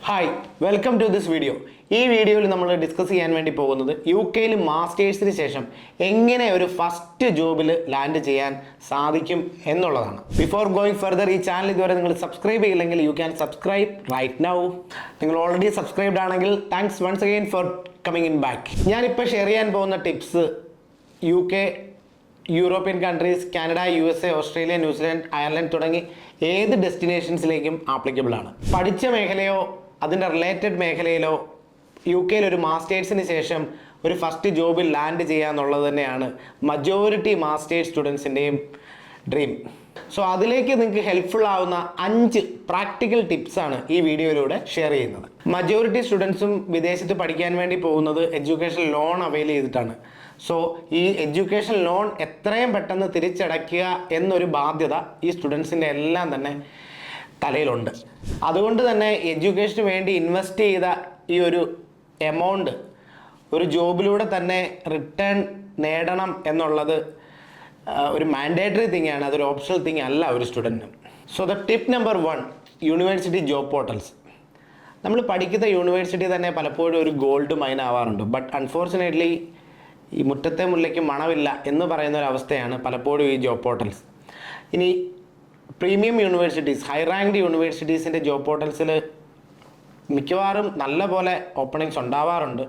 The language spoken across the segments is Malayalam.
Hi welcome to this video. ഈ വീഡിയോയിൽ നമ്മൾ ഡിസ്കസ് ചെയ്യാൻ വേണ്ടി പോകുന്നത് യു കെയിൽ മാസ്റ്റേഴ്സിന് ശേഷം എങ്ങനെ ഒരു ഫസ്റ്റ് ജോബിൽ ലാൻഡ് ചെയ്യാൻ സാധിക്കും എന്നുള്ളതാണ്. ബിഫോർ ഗോയിങ് ഫർദർ, ഈ ചാനൽ ഇതുവരെ നിങ്ങൾ subscribe ചെയ്യില്ലെങ്കിൽ you can subscribe right now. നിങ്ങൾ ഓൾറെഡി സബ്സ്ക്രൈബ്ഡ് ആണെങ്കിൽ thanks once again for coming in back. ഞാനിപ്പോൾ ഷെയർ ചെയ്യാൻ പോകുന്ന tips U K, European countries, Canada, USA, Australia, New Zealand, Ireland തുടങ്ങി ഏത് ഡെസ്റ്റിനേഷൻസിലേക്കും ആപ്ലിക്കബിൾ ആണ്. പഠിച്ച മേഖലയോ അതിൻ്റെ റിലേറ്റഡ് മേഖലയിലോ യു കെയിൽ ഒരു മാസ്റ്റേഴ്സിന് ശേഷം ഒരു ഫസ്റ്റ് ജോബിൽ ലാൻഡ് ചെയ്യുക എന്നുള്ളത് തന്നെയാണ് മജോറിറ്റി മാസ്റ്റേഴ്സ് സ്റ്റുഡൻസിൻ്റെയും ഡ്രീം. സോ അതിലേക്ക് നിങ്ങൾക്ക് ഹെൽപ്ഫുൾ ആവുന്ന 5 പ്രാക്ടിക്കൽ ടിപ്സാണ് ഈ വീഡിയോയിലൂടെ ഷെയർ ചെയ്യുന്നത്. മജോറിറ്റി സ്റ്റുഡൻസും വിദേശത്ത് പഠിക്കാൻ വേണ്ടി പോകുന്നത് എഡ്യൂക്കേഷൻ ലോൺ അവൈൽ ചെയ്തിട്ടാണ്. സോ ഈ എഡ്യൂക്കേഷൻ ലോൺ എത്രയും പെട്ടെന്ന് തിരിച്ചടയ്ക്കുക എന്നൊരു ബാധ്യത ഈ സ്റ്റുഡൻസിൻ്റെ എല്ലാം തന്നെ തലയിലുണ്ട്. അതുകൊണ്ട് തന്നെ എഡ്യൂക്കേഷന് വേണ്ടി ഇൻവെസ്റ്റ് ചെയ്ത ഈ ഒരു എമൗണ്ട് ഒരു ജോബിലൂടെ തന്നെ റിട്ടേൺ നേടണം എന്നുള്ളത് ഒരു മാൻഡേറ്ററി തിങ് ആണ്, അതൊരു ഓപ്ഷണൽ തിങ് അല്ല ഒരു സ്റ്റുഡൻറ്റിനും. So the tip number 1, university job portals. നമ്മൾ പഠിക്കുന്ന യൂണിവേഴ്സിറ്റി തന്നെ പലപ്പോഴും ഒരു ഗോൾഡ് മൈൻ ആവാറുണ്ട്. ബട്ട് അൺഫോർച്ചുനേറ്റ്ലി ഈ മുറ്റത്തെ മുല്ലയ്ക്ക് മണമില്ല എന്ന് പറയുന്ന ഒരു അവസ്ഥയാണ് പലപ്പോഴും ഈ ജോബ് പോർട്ടൽസ്. ഇനി പ്രീമിയം യൂണിവേഴ്സിറ്റീസ്, ഹൈ റാങ്ക്ഡ് യൂണിവേഴ്സിറ്റീസിൻ്റെ ജോബ് പോർട്ടൽസിൽ മിക്കവാറും നല്ല പോലെ ഓപ്പണിങ്സ് ഉണ്ടാവാറുണ്ട്.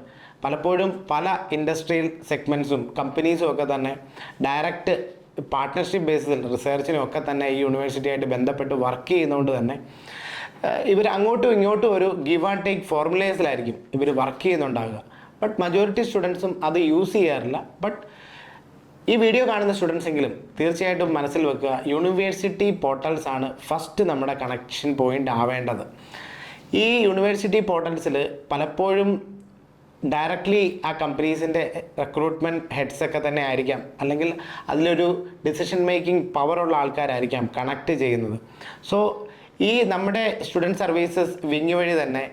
പലപ്പോഴും പല ഇൻഡസ്ട്രിയൽ സെഗ്മെൻറ്റ്സും കമ്പനീസും ഒക്കെ തന്നെ ഡയറക്റ്റ് പാർട്ട്ണർഷിപ്പ് ബേസിൽ റിസർച്ചിനും ഒക്കെ തന്നെ ഈ യൂണിവേഴ്സിറ്റിയായിട്ട് ബന്ധപ്പെട്ട് വർക്ക് ചെയ്യുന്നതുകൊണ്ട് തന്നെ ഇവർ അങ്ങോട്ടും ഇങ്ങോട്ടും ഒരു ഗിവ് ആൻഡ് ടേക്ക് ഫോർമുലേസിലായിരിക്കും ഇവർ വർക്ക് ചെയ്യുന്നുണ്ടാകുക. ബട്ട് മജോറിറ്റി സ്റ്റുഡൻസും അത് യൂസ് ചെയ്യാറില്ല. ബട്ട് ഈ വീഡിയോ കാണുന്ന സ്റ്റുഡൻസ് എങ്കിലും തീർച്ചയായിട്ടും മനസ്സിൽ വെക്കുക, യൂണിവേഴ്സിറ്റി പോർട്ടൽസ് ആണ് ഫസ്റ്റ് നമ്മുടെ കണക്ഷൻ പോയിൻ്റ് ആവേണ്ടത്. ഈ യൂണിവേഴ്സിറ്റി പോർട്ടൽസിൽ പലപ്പോഴും ഡയറക്റ്റ്ലി ആ കമ്പനീസിൻ്റെ റിക്രൂട്ട്മെൻറ്റ് ഹെഡ്സൊക്കെ തന്നെ ആയിരിക്കാം, അല്ലെങ്കിൽ അതിലൊരു ഡിസിഷൻ മേക്കിംഗ് പവറുള്ള ആൾക്കാരായിരിക്കാം കണക്ട് ചെയ്യുന്നത്. സോ ഈ നമ്മുടെ സ്റ്റുഡൻറ്റ് സർവീസസ് വിങ് വഴി തന്നെ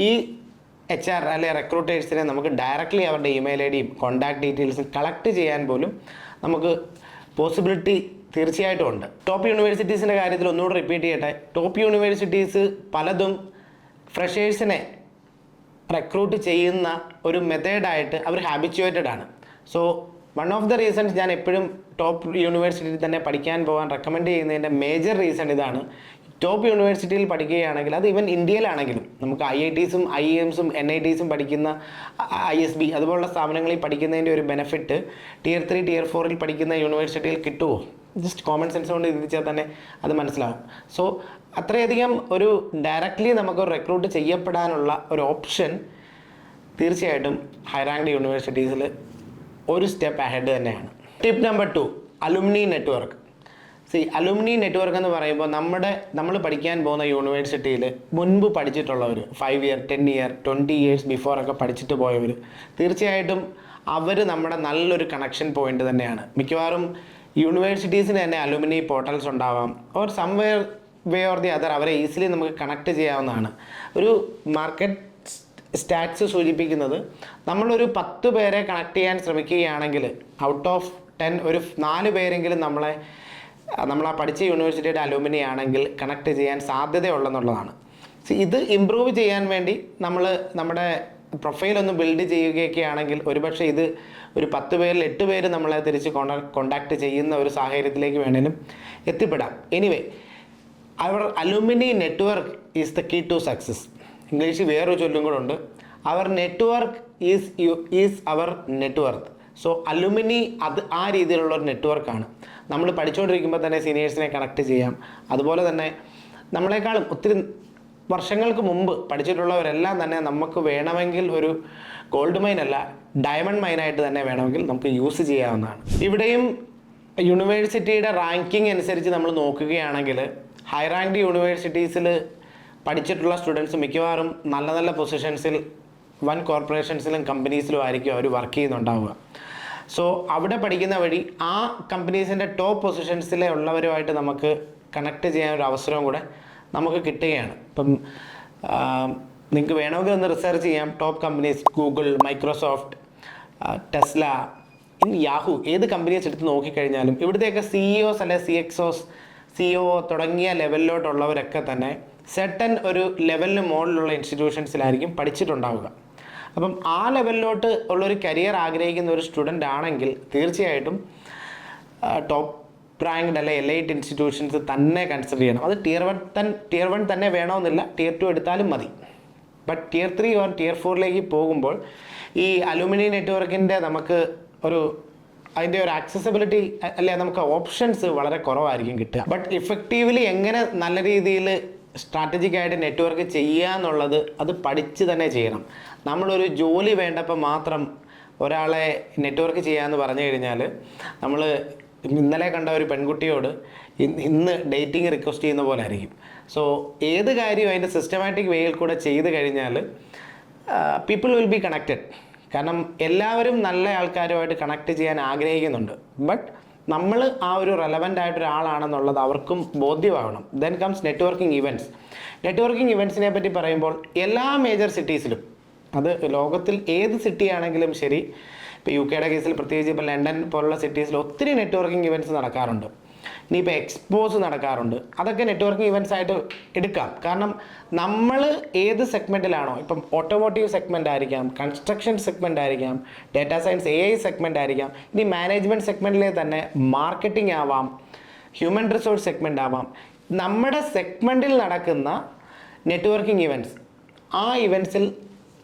ഈ HR അല്ലെങ്കിൽ റിക്രൂട്ടേഴ്സിനെ നമുക്ക് ഡയറക്റ്റ്ലി അവരുടെ ഇമെയിൽ ID യും കോൺടാക്ട് ഡീറ്റെയിൽസും കളക്ട് ചെയ്യാൻ പോലും നമുക്ക് പോസിബിലിറ്റി തീർച്ചയായിട്ടും ഉണ്ട്. ടോപ്പ് യൂണിവേഴ്സിറ്റീസിൻ്റെ കാര്യത്തിൽ ഒന്നുകൂടെ റിപ്പീറ്റ് ചെയ്യട്ടെ. ടോപ്പ് യൂണിവേഴ്സിറ്റീസ് പലതും ഫ്രഷേഴ്സിനെ റിക്രൂട്ട് ചെയ്യുന്ന ഒരു മെത്തേഡായിട്ട് അവർ ഹാബിച്വേറ്റഡ് ആണ്. So one of the reasons ഞാൻ എപ്പോഴും ടോപ്പ് യൂണിവേഴ്സിറ്റിയിൽ തന്നെ പഠിക്കാൻ പോകാൻ റെക്കമെൻഡ് ചെയ്യുന്നതിൻ്റെ മേജർ റീസൺ ഇതാണ്. ടോപ്പ് യൂണിവേഴ്സിറ്റിയിൽ പഠിക്കുകയാണെങ്കിൽ, അത് ഈവൻ ഇന്ത്യയിലാണെങ്കിലും നമുക്ക് IITസും IIMസും NITസും പഠിക്കുന്ന ISB അതുപോലുള്ള സ്ഥാപനങ്ങളിൽ പഠിക്കുന്നതിൻ്റെ ഒരു ബെനിഫിറ്റ് Tier 3 Tier 4 പഠിക്കുന്ന യൂണിവേഴ്സിറ്റിയിൽ കിട്ടുമോ? ജസ്റ്റ് കോമൺ സെൻസ് കൊണ്ട് ചിന്തിച്ചാൽ തന്നെ അത് മനസ്സിലാവും. സോ അത്രയധികം ഒരു ഡയറക്റ്റ്ലി നമുക്ക് റിക്രൂട്ട് ചെയ്യപ്പെടാനുള്ള ഒരു ഓപ്ഷൻ തീർച്ചയായിട്ടും ഹൈ റാങ്ക്ഡ് യൂണിവേഴ്സിറ്റീസിൽ ഒരു സ്റ്റെപ്പ് അഹെഡ് തന്നെയാണ്. Tip number 2, alumni network. Alumni network എന്ന് പറയുമ്പോൾ നമ്മൾ പഠിക്കാൻ പോകുന്ന യൂണിവേഴ്സിറ്റിയിൽ മുൻപ് പഠിച്ചിട്ടുള്ളവർ 5 year 10 year 20 years ബിഫോറൊക്കെ പഠിച്ചിട്ട് പോയവർ തീർച്ചയായിട്ടും അവർ നമ്മുടെ നല്ലൊരു കണക്ഷൻ പോയിന്റ് തന്നെയാണ്. മിക്കവാറും യൂണിവേഴ്സിറ്റീസിന് തന്നെ അലുമിനി പോർട്ടൽസ് ഉണ്ടാവാം, or somewhere way or the other അവരെ ഈസിലി നമുക്ക് കണക്ട് ചെയ്യാവുന്നതാണ്. ഒരു മാർക്കറ്റ് സ്റ്റാറ്റ്സ് സൂചിപ്പിക്കുന്നത് നമ്മളൊരു 10 പേരെ കണക്ട് ചെയ്യാൻ ശ്രമിക്കുകയാണെങ്കിൽ ഔട്ട് ഓഫ് 10 ഒരു 4 പേരെങ്കിലും നമ്മളാ പഠിച്ച യൂണിവേഴ്സിറ്റിയുടെ അലുമിനി ആണെങ്കിൽ കണക്ട് ചെയ്യാൻ സാധ്യതയുള്ളതെന്നുള്ളതാണ്. ഇത് ഇമ്പ്രൂവ് ചെയ്യാൻ വേണ്ടി നമ്മൾ നമ്മുടെ പ്രൊഫൈലൊന്ന് ബിൽഡ് ചെയ്യുകയൊക്കെ ആണെങ്കിൽ ഒരുപക്ഷെ ഇത് ഒരു 10 പേരിൽ 8 പേര് നമ്മളെ തിരിച്ച് കോണ്ടാക്ട് ചെയ്യുന്ന ഒരു സാഹചര്യത്തിലേക്ക് വേണേലും എത്തിപ്പെടാം. Anyway, your alumni network is the key to success. ഇംഗ്ലീഷിൽ വേറൊരു ചൊല്ലും കൂടെ ഉണ്ട്, your network is your net worth. So alumni അത് ആ രീതിയിലുള്ളൊരു നെറ്റ്വർക്കാണ്. നമ്മൾ പഠിച്ചുകൊണ്ടിരിക്കുമ്പോൾ തന്നെ സീനിയേഴ്സിനെ കണക്ട് ചെയ്യാം. അതുപോലെ തന്നെ നമ്മളെക്കാളും ഒത്തിരി വർഷങ്ങൾക്ക് മുമ്പ് പഠിച്ചിട്ടുള്ളവരെല്ലാം തന്നെ നമുക്ക് വേണമെങ്കിൽ ഒരു ഗോൾഡ് മൈൻ അല്ല, ഡയമണ്ട് മൈനായിട്ട് തന്നെ വേണമെങ്കിൽ നമുക്ക് യൂസ് ചെയ്യാവുന്നതാണ്. ഇവിടെയും യൂണിവേഴ്സിറ്റിയുടെ റാങ്കിങ് അനുസരിച്ച് നമ്മൾ നോക്കുകയാണെങ്കിൽ ഹൈ റാങ്ക്ഡ് യൂണിവേഴ്സിറ്റീസിൽ പഠിച്ചിട്ടുള്ള സ്റ്റുഡൻസ് മിക്കവാറും നല്ല നല്ല പൊസിഷൻസിൽ വൻ കോർപ്പറേഷൻസിലും കമ്പനീസിലും ആയിരിക്കും അവർ വർക്ക് ചെയ്യുന്നുണ്ടാവുക. സോ അവിടെ പഠിക്കുന്ന വഴി ആ കമ്പനീസിൻ്റെ ടോപ്പ് പൊസിഷൻസിലെ ഉള്ളവരുമായിട്ട് നമുക്ക് കണക്ട് ചെയ്യാൻ ഒരു അവസരവും കൂടെ നമുക്ക് കിട്ടുകയാണ്. ഇപ്പം നിങ്ങൾക്ക് വേണമെങ്കിൽ ഒന്ന് റിസർച്ച് ചെയ്യാം. Top companies Google, Microsoft, Tesla, Yahoo, ഏത് കമ്പനീസ് എടുത്ത് നോക്കിക്കഴിഞ്ഞാലും ഇവിടുത്തെയൊക്കെ CEOs അല്ലെ CXOs, CEO തുടങ്ങിയ ലെവലിലോട്ടുള്ളവരൊക്കെ തന്നെ സെർട്ടൻ ഒരു ലെവലിന് മുകളിലുള്ള ഇൻസ്റ്റിറ്റ്യൂഷൻസിലായിരിക്കും പഠിച്ചിട്ടുണ്ടാവുക. അപ്പം ആ ലെവലിലോട്ട് ഉള്ളൊരു കരിയർ ആഗ്രഹിക്കുന്ന ഒരു സ്റ്റുഡൻ്റ് ആണെങ്കിൽ തീർച്ചയായിട്ടും ടോപ്പ് റാങ്ക്ഡ് അല്ലെ എലൈറ്റ് ഇൻസ്റ്റിറ്റ്യൂഷൻസ് തന്നെ കൺസിഡർ ചെയ്യണം. അത് ടിയർ 1 തന്നെ വേണമെന്നില്ല, ടിയർ 2 എടുത്താലും മതി. ബട്ട് ടിയർ 3 ഓർ ടിയർ 4ലേക്ക് പോകുമ്പോൾ ഈ അലുമിനി നെറ്റ്വർക്കിൻ്റെ നമുക്ക് അതിൻ്റെ ഒരു ആക്സസിബിലിറ്റി അല്ലെ നമുക്ക് ഓപ്ഷൻസ് വളരെ കുറവായിരിക്കും കിട്ടുക. ബട്ട് ഇഫക്റ്റീവ്ലി എങ്ങനെ നല്ല രീതിയിൽ സ്ട്രാറ്റജിക് ആയിട്ട് നെറ്റ്വർക്ക് ചെയ്യുക എന്നുള്ളത് അത് പഠിച്ച് തന്നെ ചെയ്യണം. നമ്മളൊരു ജോലി വേണ്ടപ്പോൾ മാത്രം ഒരാളെ നെറ്റ്വർക്ക് ചെയ്യാമെന്ന് പറഞ്ഞു കഴിഞ്ഞാൽ നമ്മൾ ഇന്നലെ കണ്ട ഒരു പെൺകുട്ടിയോട് ഇന്ന് ഡേറ്റിംഗ് റിക്വസ്റ്റ് ചെയ്യുന്ന പോലെ ആയിരിക്കും. സോ ഏത് കാര്യവും അതിൻ്റെ സിസ്റ്റമാറ്റിക് വേയിൽ കൂടെ ചെയ്ത് കഴിഞ്ഞാൽ പീപ്പിൾ വിൽ ബി കണക്റ്റഡ്. കാരണം എല്ലാവരും നല്ല ആൾക്കാരുമായിട്ട് കണക്ട് ചെയ്യാൻ ആഗ്രഹിക്കുന്നുണ്ട്. ബട്ട് നമ്മൾ ആ ഒരു റെലവൻ്റ് ആയിട്ടൊരാളാണെന്നുള്ളത് അവർക്കും ബോധ്യമാകണം. Then comes networking events. Networking ഇവൻറ്റ്സിനെ പറ്റി പറയുമ്പോൾ എല്ലാ മേജർ സിറ്റീസിലും, അത് ലോകത്തിൽ ഏത് സിറ്റി ആണെങ്കിലും ശരി, ഇപ്പോൾ UK കേസിൽ പ്രത്യേകിച്ച് ഇപ്പോൾ ലണ്ടൻ പോലുള്ള സിറ്റീസിൽ ഒത്തിരി നെറ്റ്വർക്കിംഗ് ഇവൻറ്റ്സ് നടക്കാറുണ്ട്. ഇനിയിപ്പോൾ എക്സ്പോസ് നടക്കാറുണ്ട്. അതൊക്കെ നെറ്റ്വർക്കിംഗ് ഇവൻറ്റ്സ് ആയിട്ട് എടുക്കാം. കാരണം നമ്മൾ ഏത് സെഗ്മെൻറ്റിലാണോ, ഇപ്പം ഓട്ടോമോട്ടീവ് സെഗ്മെൻ്റ് ആയിരിക്കാം, കൺസ്ട്രക്ഷൻ സെഗ്മെൻ്റ് ആയിരിക്കാം, ഡാറ്റാ സയൻസ് AI സെഗ്മെൻ്റ് ആയിരിക്കാം, ഇനി മാനേജ്മെൻറ്റ് സെഗ്മെൻറ്റിലെ തന്നെ മാർക്കറ്റിംഗ് ആവാം, ഹ്യൂമൻ റിസോഴ്സ് സെഗ്മെൻ്റ് ആവാം. നമ്മുടെ സെഗ്മെൻറ്റിൽ നടക്കുന്ന നെറ്റ്വർക്കിംഗ് ഇവൻറ്റ്സ്, ആ ഇവൻറ്റ്സിൽ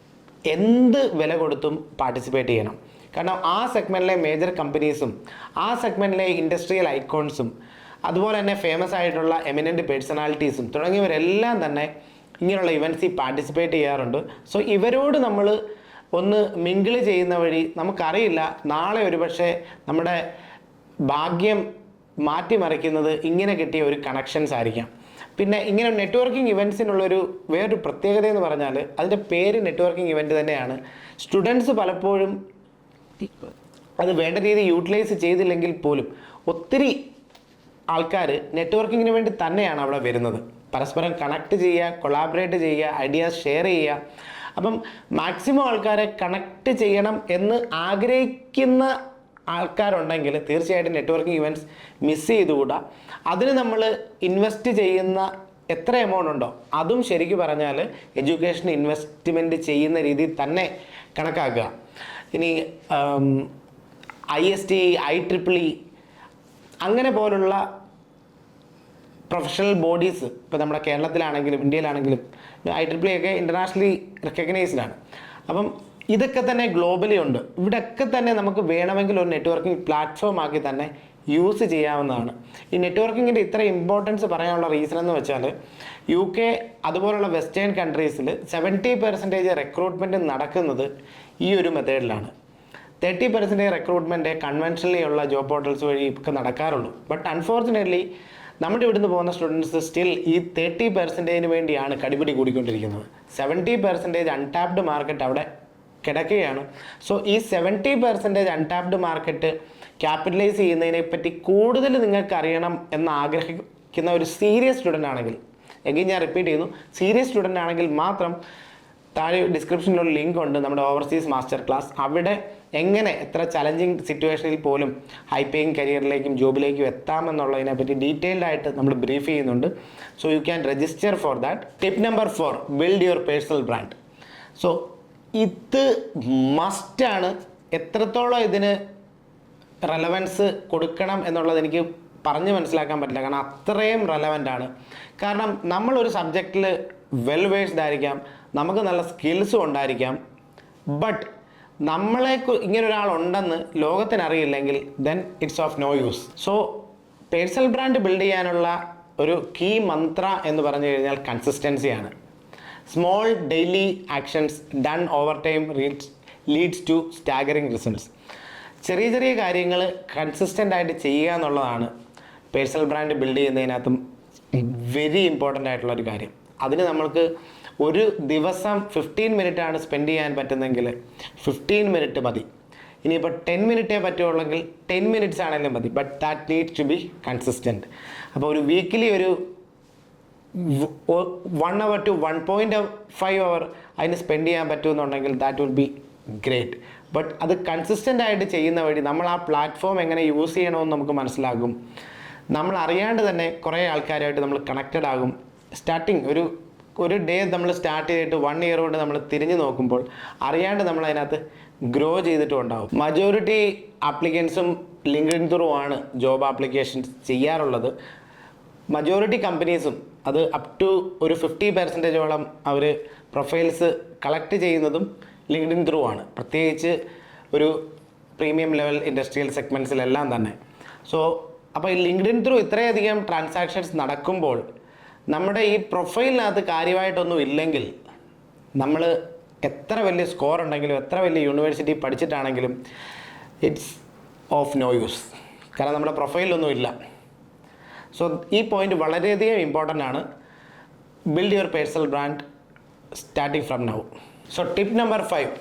എന്ത് വില കൊടുത്തും പാർട്ടിസിപ്പേറ്റ് ചെയ്യണം. കാരണം ആ സെഗ്മെൻറ്റിലെ മേജർ കമ്പനീസും ആ സെഗ്മെൻറ്റിലെ ഇൻഡസ്ട്രിയൽ ഐക്കോൺസും അതുപോലെ തന്നെ ഫേമസ് ആയിട്ടുള്ള എമിനൻ്റ് പേഴ്സണാലിറ്റീസും തുടങ്ങിയവരെല്ലാം തന്നെ ഇങ്ങനെയുള്ള ഇവൻറ്റ്സിൽ പാർട്ടിസിപ്പേറ്റ് ചെയ്യാറുണ്ട്. സോ ഇവരോട് നമ്മൾ ഒന്ന് മിങ്കിൾ ചെയ്യുന്ന വഴി നമുക്കറിയില്ല നാളെ ഒരുപക്ഷെ നമ്മുടെ ഭാഗ്യം മാറ്റിമറിക്കുന്നത് ഇങ്ങനെ കിട്ടിയ ഒരു കണക്ഷൻസ് ആയിരിക്കാം. പിന്നെ ഇങ്ങനെ നെറ്റ്വർക്കിംഗ് ഇവൻറ്റ്സിനുള്ളൊരു വേറൊരു പ്രത്യേകത എന്ന് പറഞ്ഞാൽ അതിൻ്റെ പേര് നെറ്റ്വർക്കിംഗ് ഇവൻറ്റ് തന്നെയാണ്. സ്റ്റുഡൻസ് പലപ്പോഴും അത് വേണ്ട രീതിയിൽ യൂട്ടിലൈസ് ചെയ്തില്ലെങ്കിൽ പോലും ഒത്തിരി ആൾക്കാർ നെറ്റ്വർക്കിങ്ങിന് വേണ്ടി തന്നെയാണ് അവിടെ വരുന്നത്. പരസ്പരം കണക്ട് ചെയ്യുക, കൊളാബറേറ്റ് ചെയ്യുക, ഐഡിയാസ് ഷെയർ ചെയ്യുക. അപ്പം മാക്സിമം ആൾക്കാരെ കണക്ട് ചെയ്യണം എന്ന് ആഗ്രഹിക്കുന്ന ആൾക്കാരുണ്ടെങ്കിൽ തീർച്ചയായിട്ടും നെറ്റ്വർക്കിംഗ് ഇവൻറ്റ്സ് മിസ് ചെയ്തുകൂടാ. അതിന് നമ്മൾ ഇൻവെസ്റ്റ് ചെയ്യുന്ന എത്ര എമൗണ്ട് ഉണ്ടോ അതും ശരിക്കും പറഞ്ഞാൽ എഡ്യൂക്കേഷൻ ഇൻവെസ്റ്റ്മെൻറ്റ് ചെയ്യുന്ന രീതിയിൽ തന്നെ കണക്കാക്കുക. ഇനി IST, IEEE അങ്ങനെ പോലുള്ള പ്രൊഫഷണൽ ബോഡീസ് ഇപ്പോൾ നമ്മുടെ കേരളത്തിലാണെങ്കിലും ഇന്ത്യയിലാണെങ്കിലും IEEE ഒക്കെ ഇൻ്റർനാഷണലി റെക്കഗ്നൈസ്ഡ് ആണ്. അപ്പം ഇതൊക്കെ തന്നെ ഗ്ലോബലി ഉണ്ട്. ഇവിടെയൊക്കെ തന്നെ നമുക്ക് വേണമെങ്കിൽ ഒരു നെറ്റ്വർക്കിംഗ് പ്ലാറ്റ്ഫോം ആക്കി തന്നെ യൂസ് ചെയ്യാവുന്നതാണ്. ഈ നെറ്റ്വർക്കിങ്ങിൻ്റെ ഇത്ര ഇമ്പോർട്ടൻസ് പറയാനുള്ള റീസൺ എന്ന് വെച്ചാൽ UK അതുപോലുള്ള വെസ്റ്റേൺ കൺട്രീസിൽ 70% റിക്രൂട്ട്മെൻറ്റ് നടക്കുന്നത് ഈ ഒരു മെത്തേഡിലാണ്. 30% റിക്രൂട്ട്മെൻറ്റ് കൺവെൻഷനലി ഉള്ള ജോബ് പോർട്ടൽസ് വഴി ഒക്കെ നടക്കാറുള്ളൂ. ബട്ട് അൺഫോർച്ചുനേറ്റ്ലി നമ്മുടെ ഇവിടുന്ന് പോകുന്ന സ്റ്റുഡൻസ് സ്റ്റിൽ ഈ 30% വേണ്ടിയാണ് കടിപിടി കൂടിക്കൊണ്ടിരിക്കുന്നത്. 70% അൺടാപ്ഡ് മാർക്കറ്റ് അവിടെ കിടക്കുകയാണ്. സോ ഈ 70% അൺടാപ്ഡ് മാർക്കറ്റ് ക്യാപിറ്റലൈസ് ചെയ്യുന്നതിനെ പറ്റി കൂടുതൽ നിങ്ങൾക്ക് അറിയണം എന്ന് ആഗ്രഹിക്കുന്ന ഒരു സീരിയസ് സ്റ്റുഡൻ്റ് ആണെങ്കിൽ, എങ്കിൽ ഞാൻ റിപ്പീറ്റ് ചെയ്യുന്നു, സീരിയസ് സ്റ്റുഡൻ്റ് ആണെങ്കിൽ മാത്രം താഴെ ഡിസ്ക്രിപ്ഷനിലുള്ള ലിങ്ക് ഉണ്ട്, നമ്മുടെ ഓവർസീസ് മാസ്റ്റർ ക്ലാസ്. അവിടെ എങ്ങനെ എത്ര ചലഞ്ചിങ് സിറ്റുവേഷനിൽ പോലും ഹൈ പേയിങ് കരിയറിലേക്കും ജോബിലേക്കും എത്താമെന്നുള്ളതിനെ പറ്റി ഡീറ്റെയിൽഡ് ആയിട്ട് നമ്മൾ ബ്രീഫ് ചെയ്യുന്നുണ്ട്. So you can register for that. Tip number 4, build your personal brand. So ഇത് മസ്റ്റാണ്. എത്രത്തോളം ഇതിന് റെലവൻസ് കൊടുക്കണം എന്നുള്ളത് എനിക്ക് പറഞ്ഞ് മനസ്സിലാക്കാൻ പറ്റില്ല. കാരണം അത്രയും റെലവൻ്റ് ആണ്. കാരണം നമ്മളൊരു സബ്ജക്റ്റിൽ വെൽ വേഴ്സ്ഡ് ആയിരിക്കാം, നമുക്ക് നല്ല സ്കിൽസും ഉണ്ടായിരിക്കാം, ബട്ട് നമ്മളെ ഇങ്ങനെ ഒരാളുണ്ടെന്ന് ലോകത്തിനറിയില്ലെങ്കിൽ then it's of no use. So personal brand build ചെയ്യാനുള്ള ഒരു കീ മന്ത്ര എന്ന് പറഞ്ഞു കഴിഞ്ഞാൽ കൺസിസ്റ്റൻസിയാണ്. Small daily actions done over time leads to staggering results. ചെറിയ ചെറിയ കാര്യങ്ങൾ കൺസിസ്റ്റൻ്റ് ആയിട്ട് ചെയ്യുക എന്നുള്ളതാണ് പേഴ്സണൽ ബ്രാൻഡ് ബിൽഡ് ചെയ്യുന്നതിനകത്തും വെരി ഇമ്പോർട്ടൻ്റ് ആയിട്ടുള്ളൊരു കാര്യം. അതിന് നമ്മൾക്ക് ഒരു ദിവസം 15 മിനിറ്റാണ് സ്പെൻഡ് ചെയ്യാൻ പറ്റുന്നെങ്കിൽ 15 മിനിറ്റ് മതി. ഇനിയിപ്പോൾ 10 മിനിറ്റേ പറ്റുള്ളെങ്കിൽ 10 മിനിറ്റ്സ് ആണെങ്കിലും മതി. But that needs to be consistent. അപ്പോൾ ഒരു വീക്കിലി ഒരു 1 hour to 1.5 hour അതിന് സ്പെൻഡ് ചെയ്യാൻ പറ്റുമെന്നുണ്ടെങ്കിൽ that will be great. But അത് കൺസിസ്റ്റൻ്റ് ആയിട്ട് ചെയ്യുന്ന വഴി നമ്മൾ ആ പ്ലാറ്റ്ഫോം എങ്ങനെ യൂസ് ചെയ്യണമെന്ന് നമുക്ക് മനസ്സിലാകും. നമ്മൾ അറിയാണ്ട് തന്നെ കുറേ ആൾക്കാരുമായിട്ട് നമ്മൾ കണക്റ്റഡ് ആകും. സ്റ്റാർട്ടിങ് ഒരു ഡേ നമ്മൾ സ്റ്റാർട്ട് ചെയ്തിട്ട് 1 ഇയർ കൊണ്ട് നമ്മൾ തിരിഞ്ഞു നോക്കുമ്പോൾ അറിയാണ്ട് നമ്മൾ അതിനകത്ത് ഗ്രോ ചെയ്തിട്ടും ഉണ്ടാവും. മജോറിറ്റി ആപ്ലിക്കൻസും ലിങ്ക്ഡിൻ ത്രൂ ആണ് ജോബ് ആപ്ലിക്കേഷൻസ് ചെയ്യാറുള്ളത്. മജോറിറ്റി കമ്പനീസും അത് അപ് ടു ഒരു 50%ഓളം അവർ പ്രൊഫൈൽസ് കളക്ട് ചെയ്യുന്നതും ലിങ്ക്ഡിൻ ത്രൂ ആണ്, പ്രത്യേകിച്ച് ഒരു പ്രീമിയം ലെവൽ ഇൻഡസ്ട്രിയൽ സെഗ്മെൻറ്റ്സിലെല്ലാം തന്നെ. സോ അപ്പോൾ ഈ ലിങ്ക്ഡിൻ ത്രൂ ഇത്രയധികം ട്രാൻസാക്ഷൻസ് നടക്കുമ്പോൾ നമ്മുടെ ഈ പ്രൊഫൈലിനകത്ത് കാര്യമായിട്ടൊന്നും ഇല്ലെങ്കിൽ നമ്മൾ എത്ര വലിയ സ്കോർ ഉണ്ടെങ്കിലും എത്ര വലിയ യൂണിവേഴ്സിറ്റി പഠിച്ചിട്ടാണെങ്കിലും ഇറ്റ്സ് ഓഫ് നോ യൂസ്. കാരണം നമ്മുടെ പ്രൊഫൈലൊന്നും ഇല്ല. സോ ഈ പോയിന്റ് വളരെയധികം ഇമ്പോർട്ടൻ്റ് ആണ്. Build your personal brand starting from now. So tip number 5,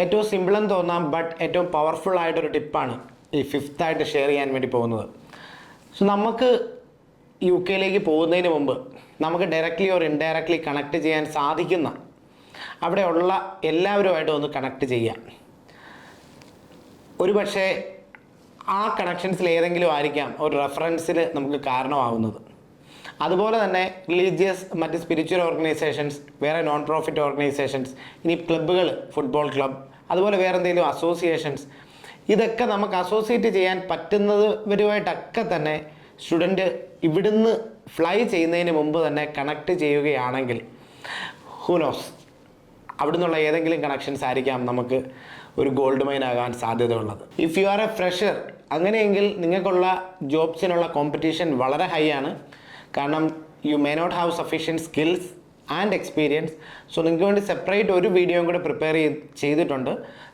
ഏറ്റവും സിമ്പിളെന്ന് തോന്നാം ബട്ട് ഏറ്റവും പവർഫുൾ ആയിട്ടൊരു ടിപ്പാണ് ഈ 5th ആയിട്ട് ഷെയർ ചെയ്യാൻ വേണ്ടി പോകുന്നത്. സോ നമുക്ക് UK പോകുന്നതിന് മുമ്പ് നമുക്ക് ഡയറക്റ്റ്ലി ഓർ ഇൻഡയറക്റ്റ്ലി കണക്ട് ചെയ്യാൻ സാധിക്കുന്ന അവിടെയുള്ള എല്ലാവരുമായിട്ടും ഒന്ന് കണക്ട് ചെയ്യാം. ഒരു പക്ഷേ ആ കണക്ഷൻസിൽ ഏതെങ്കിലും ആയിരിക്കാം ഒരു റെഫറൻസിൽ നമുക്ക് കാരണമാവുന്നത്. അതുപോലെ തന്നെ റിലീജിയസ്, മറ്റ് സ്പിരിച്വൽ ഓർഗനൈസേഷൻസ്, വേറെ നോൺ പ്രോഫിറ്റ് ഓർഗനൈസേഷൻസ്, ഇനി ക്ലബ്ബുകൾ, ഫുട്ബോൾ ക്ലബ്, അതുപോലെ വേറെ എന്തെങ്കിലും അസോസിയേഷൻസ്, ഇതൊക്കെ നമുക്ക് അസോസിയേറ്റ് ചെയ്യാൻ പറ്റുന്നവരുമായിട്ടൊക്കെ തന്നെ സ്റ്റുഡൻറ്റ് ഇവിടുന്ന് ഫ്ലൈ ചെയ്യുന്നതിന് മുമ്പ് തന്നെ കണക്ട് ചെയ്യുകയാണെങ്കിൽ ഹൂ നോസ്, അവിടെ നിന്നുള്ള ഏതെങ്കിലും കണക്ഷൻസ് ആയിരിക്കാം നമുക്ക് ഒരു ഗോൾഡ് മൈൻ ആകാൻ സാധ്യതയുള്ളത്. If you are a fresher, അങ്ങനെയെങ്കിൽ നിങ്ങൾക്കുള്ള ജോബ്സിനുള്ള കോമ്പറ്റീഷൻ വളരെ ഹൈ ആണ്. കാരണം you may not have sufficient skills and experience. So നിങ്ങൾക്ക് വേണ്ടി സെപ്പറേറ്റ് ഒരു വീഡിയോയും കൂടെ പ്രിപ്പയർ ചെയ്തിട്ടുണ്ട്.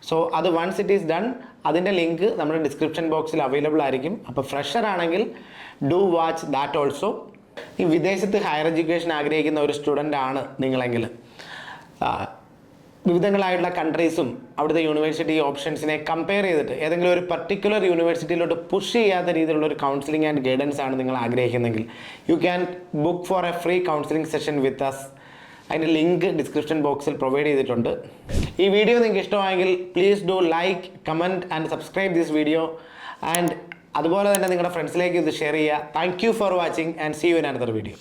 സോ അത് വൺസ് ഇറ്റ് ഈസ് ഡൺ, അതിൻ്റെ ലിങ്ക് നമ്മുടെ ഡിസ്ക്രിപ്ഷൻ ബോക്സിൽ അവൈലബിൾ ആയിരിക്കും. അപ്പോൾ ഫ്രഷർ ആണെങ്കിൽ ഡു വാച്ച് ദാറ്റ് ഓൾസോ. ഈ വിദേശത്ത് ഹയർ എഡ്യൂക്കേഷൻ ആഗ്രഹിക്കുന്ന ഒരു സ്റ്റുഡൻ്റ് ആണ് നിങ്ങളെങ്കിൽ വിവിധങ്ങളായിട്ടുള്ള കൺട്രീസും അവിടുത്തെ യൂണിവേഴ്സിറ്റി ഓപ്ഷൻസിനെ കമ്പയർ ചെയ്തിട്ട് ഏതെങ്കിലും ഒരു പർട്ടിക്കുലർ യൂണിവേഴ്സിറ്റിയിലോട്ട് പുഷ് ചെയ്യാത്ത രീതിയിലുള്ള ഒരു കൗൺസിലിംഗ് ആൻഡ് ഗൈഡൻസ് ആണ് നിങ്ങൾ ആഗ്രഹിക്കുന്നതെങ്കിൽ you can book for a free counselling session with us. അതിൻ്റെ ലിങ്ക് ഡിസ്ക്രിപ്ഷൻ ബോക്സിൽ പ്രൊവൈഡ് ചെയ്തിട്ടുണ്ട്. ഈ വീഡിയോ നിങ്ങൾക്ക് ഇഷ്ടമായെങ്കിൽ please do like, comment and subscribe this video. And അതുപോലെ തന്നെ നിങ്ങളുടെ ഫ്രണ്ട്സിലേക്ക് ഇത് ഷെയർ ചെയ്യുക. Thank you for watching and see you in another video.